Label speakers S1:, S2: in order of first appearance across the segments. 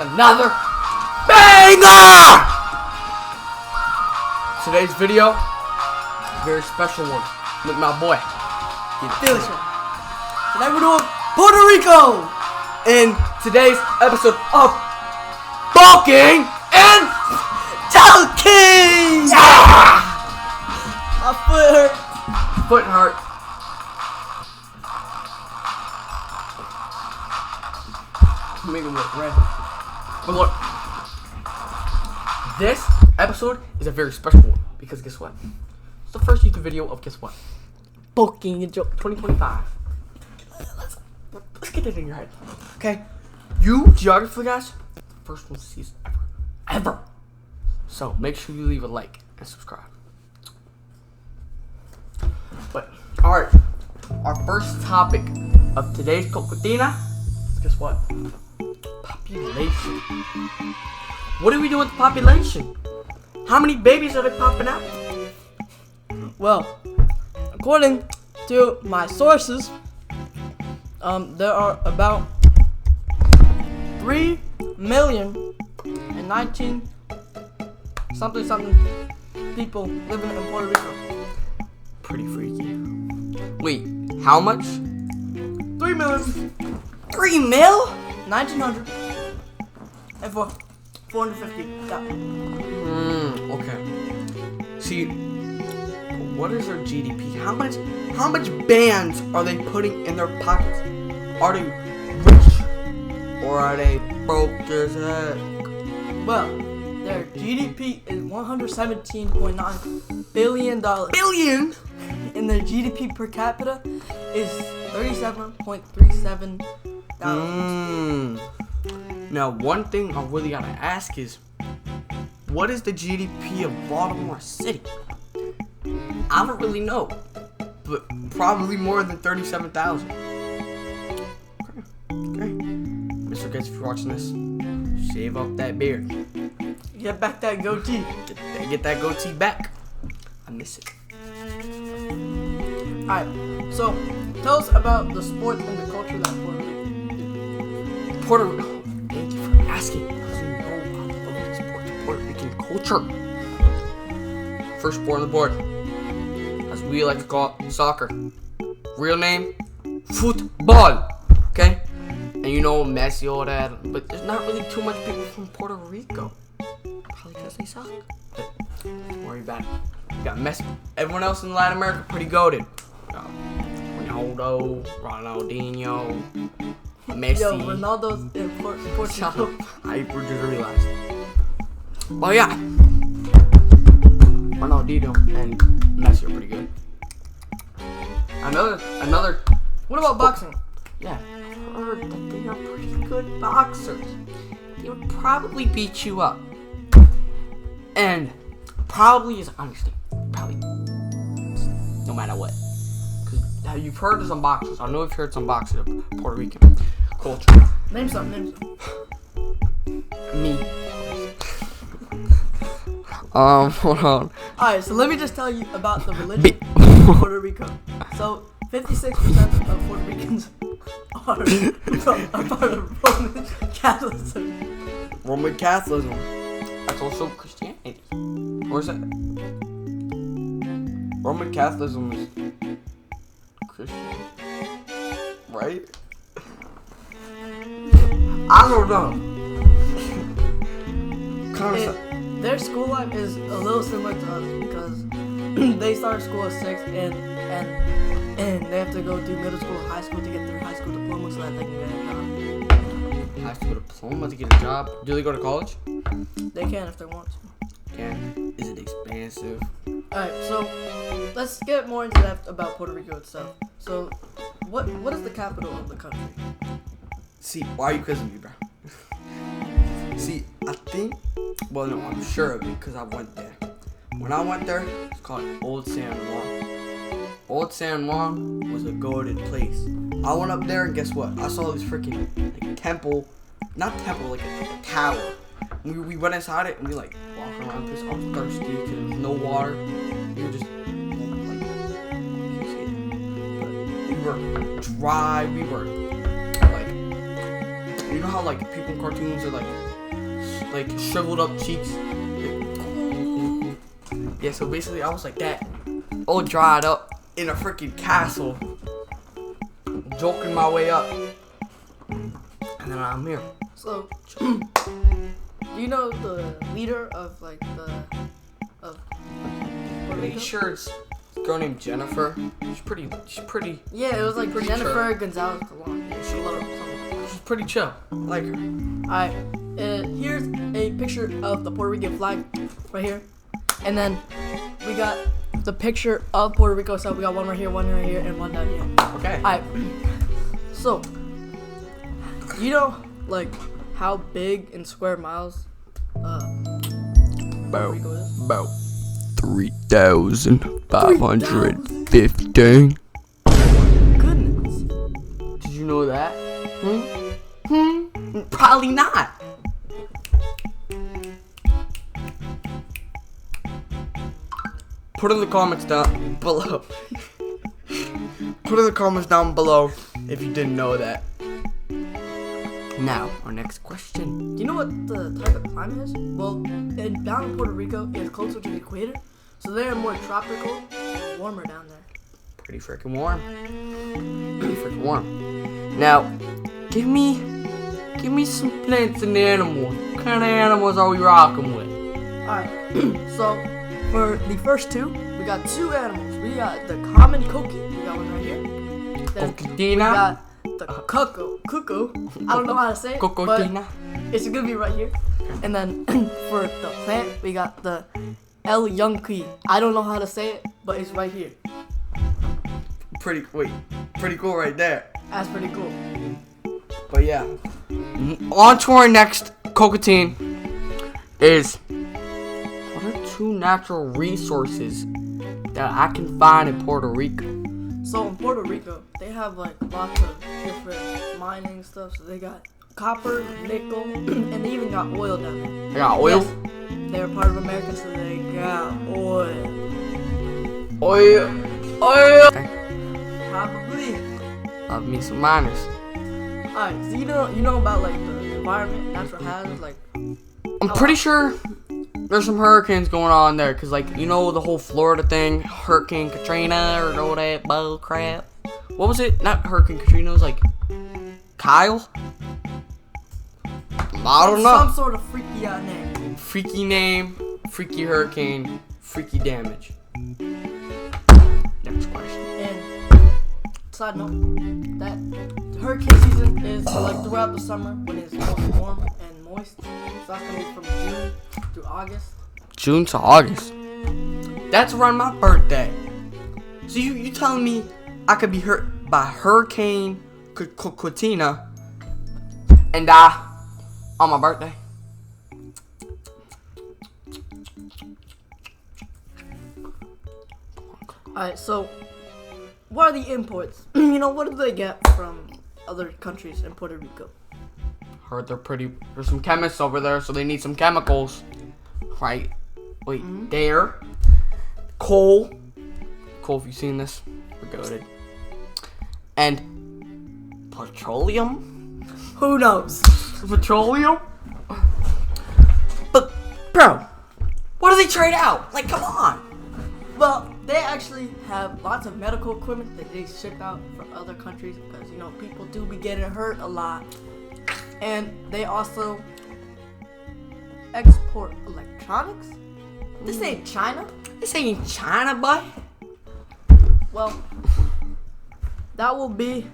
S1: another banger! Today's video, very special one with my boy.
S2: Felix. Today we're doing Puerto Rico!
S1: In today's episode of Julking and
S2: Julking!
S1: Yeah!
S2: My foot hurt.
S1: Foot hurt. Make it look red. But look, this episode is a very special one because guess what? It's the first YouTube video of guess what?
S2: Julking and
S1: 2025. Let's get it in your head, okay? You geography guys, first one to see this ever. So make sure you leave a like and subscribe. But all right, our first topic of today's cocotina is guess what? Population. What do we do with the population? How many babies are they popping out?
S2: Well, according to my sources, there are about 3,019,000 something people living in Puerto Rico.
S1: Pretty freaky. Wait, how much?
S2: 3 million.
S1: 3 mil?
S2: 1,900 and for 450.
S1: Okay. See, what is their GDP? How much bands are they putting in their pockets? Are they rich or are they broke as heck?
S2: Well, their GDP is $117.9 billion.
S1: Billion?
S2: And their GDP per capita is $37.37.
S1: Now, one thing I really gotta ask is, what is the GDP of Baltimore City? I don't really know, but probably more than 37,000. Okay. Mr. Gates, if you're watching this, shave up that beard.
S2: Get back that goatee.
S1: Get that goatee back. I miss it.
S2: Alright, so tell us about the sports and the culture that Puerto Rico.
S1: Thank you for asking. Because you know I love the sports of Puerto Rican culture. First sport on the board, as we like to call it, soccer. Real name, football. Okay? And you know Messi, all that, but there's not really too much people from Puerto Rico. Probably because they suck. But don't worry about it. You got Messi. Everyone else in Latin America pretty goated. Ronaldo, Ronaldinho, Messi.
S2: Yo, Ronaldo's in Puerto Rico.
S1: I just realized. Well, yeah. Ronaldinho and Messi are pretty good. Another.
S2: What about boxing?
S1: Yeah, I heard that they are pretty good boxers. They would probably beat you up. And probably is honestly, probably no matter what. Because you've heard of some boxers. I know you've heard some boxers of Puerto Rican culture.
S2: Name some.
S1: Me. Hold on.
S2: Alright, so let me just tell you about the religion of Puerto Rico. So 56% of Puerto Ricans are part of Roman Catholicism.
S1: Roman Catholicism. That's also Christianity. Or is that? Roman Catholicism is Christian. Right? I don't know.
S2: Their school life is a little similar to us because they start school at 6 and they have to go do middle school, high school to get their high school diploma so that they can get a job.
S1: High school diploma to get a job? Do they go to college?
S2: They can if they want to.
S1: Can. Is it expensive?
S2: Alright, so let's get more into depth about Puerto Rico itself. So, what is the capital of the country?
S1: See, why are you quizzing me, bro? See, I think, well, no, I'm sure of it because I went there. When I went there, it's called Old San Juan. Old San Juan was a goated place. I went up there and guess what? I saw this freaking like temple, not temple, like a tower. We went inside it and we like walked around because I was thirsty because there was no water. We were just like, can't say that. But we were dry. We were like, you know how like people in cartoons are like like shriveled up cheeks. Yeah, so basically I was like that, all dried up in a freaking castle, joking my way up, and then I'm here.
S2: So, do you know the leader of like of Puerto
S1: Pretty
S2: Rico?
S1: sure it's a girl named Jennifer. She's pretty.
S2: Yeah, it was like
S1: pretty
S2: Jennifer
S1: chill.
S2: Gonzalez Colon. Yeah,
S1: She's pretty chill. I like her.
S2: Alright, here's a picture of the Puerto Rican flag right here, and then we got the picture of Puerto Rico. So we got one right here, and one down here.
S1: Okay.
S2: Alright, so you know like how big in square miles Puerto Rico is?
S1: About 3,515.
S2: Goodness.
S1: Did you know that? Probably not. Put in the comments down below. Put in the comments down below if you didn't know that. Now, our next question.
S2: Do you know what the type of climate is? Well, down in Puerto Rico, it's closer to the equator, so they're more tropical and warmer down there.
S1: Pretty freaking warm. Pretty freaking warm. Now, give me some plants and animals. What kind of animals are we rocking with?
S2: Alright, so for the first two, we got two animals. We got the common coqui, we got one right here. Then we
S1: Cocotina.
S2: got the cuckoo. I don't know how to say it, but
S1: Cocotina.
S2: it's gonna be right here. And then for the plant, we got the El Yunqui. I don't know how to say it, but it's right here.
S1: Pretty cool right there.
S2: That's pretty cool.
S1: But yeah, on to our next cockatine is, what are two natural resources that I can find in Puerto Rico?
S2: So in Puerto Rico, they have like lots of different mining stuff. So they got copper, nickel, and they even got oil down there.
S1: I got oil.
S2: Yes, they're part of America, so they got oil.
S1: Oil.
S2: Probably.
S1: Love me some miners.
S2: Alright, so you know about like the environment, natural hazards, like.
S1: I'm pretty sure there's some hurricanes going on there, cause like you know the whole Florida thing, Hurricane Katrina or all that bull crap. What was it? Not Hurricane Katrina. It was like Kyle. I don't know.
S2: Some sort of freaky out name.
S1: Freaky name, freaky hurricane, freaky damage. Next question.
S2: And side note, that hurricane season is like throughout the summer when it's most warm and moist. So that's gonna be from June to August.
S1: June to August. That's around my birthday. So you telling me I could be hurt by Hurricane Katrina and die on my birthday?
S2: Alright, so what are the imports? What do they get from other countries in Puerto Rico?
S1: Heard there's some chemists over there, so they need some chemicals. Right? Wait, there. Coal, if you've seen this, we're goated. And petroleum?
S2: Who knows?
S1: Petroleum? But, bro, what do they trade out? Like, come on.
S2: Well, they actually have lots of medical equipment that they ship out for other countries because, people do be getting hurt a lot. And they also export electronics. This ain't China.
S1: This ain't China, boy.
S2: Well, that will be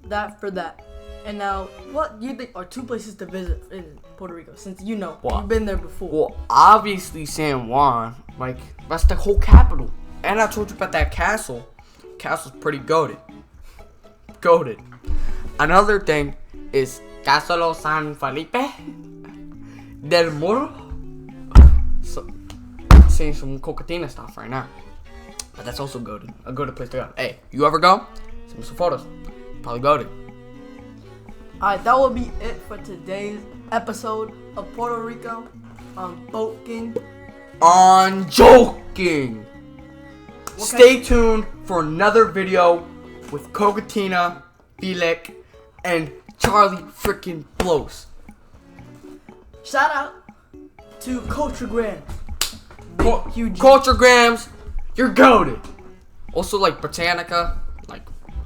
S2: that for that. And now, what do you think are two places to visit in Puerto Rico? Since you've been there before.
S1: Well, obviously San Juan. Like, that's the whole capital. And I told you about that castle. Castle's pretty goated. Another thing is Castle San Felipe del Moro. So, seeing some cocatina stuff right now. But that's also goated. A goated place to go. Hey, you ever go? Send me some photos. Probably goated.
S2: Alright, that will be it for today's episode of Puerto Rico on Boat King.
S1: On Julking. Stay tuned for another video with Cocatina, Felix, and Charlie freaking Blows.
S2: Shout out to Culturegram. Huge.
S1: Culturegrams, you're goated. Also, like, Britannica. Like,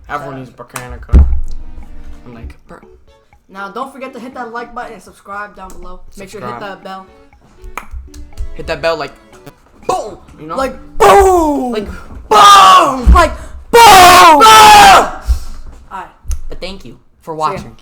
S1: everyone needs Britannica. I'm like, bro.
S2: Now, don't forget to hit that like button and subscribe down below. Make sure to hit that bell.
S1: Hit that bell, like, boom! You know?
S2: Like, boom!
S1: Like, boom!
S2: Like, boom!
S1: Ah!
S2: Alright.
S1: But thank you for watching.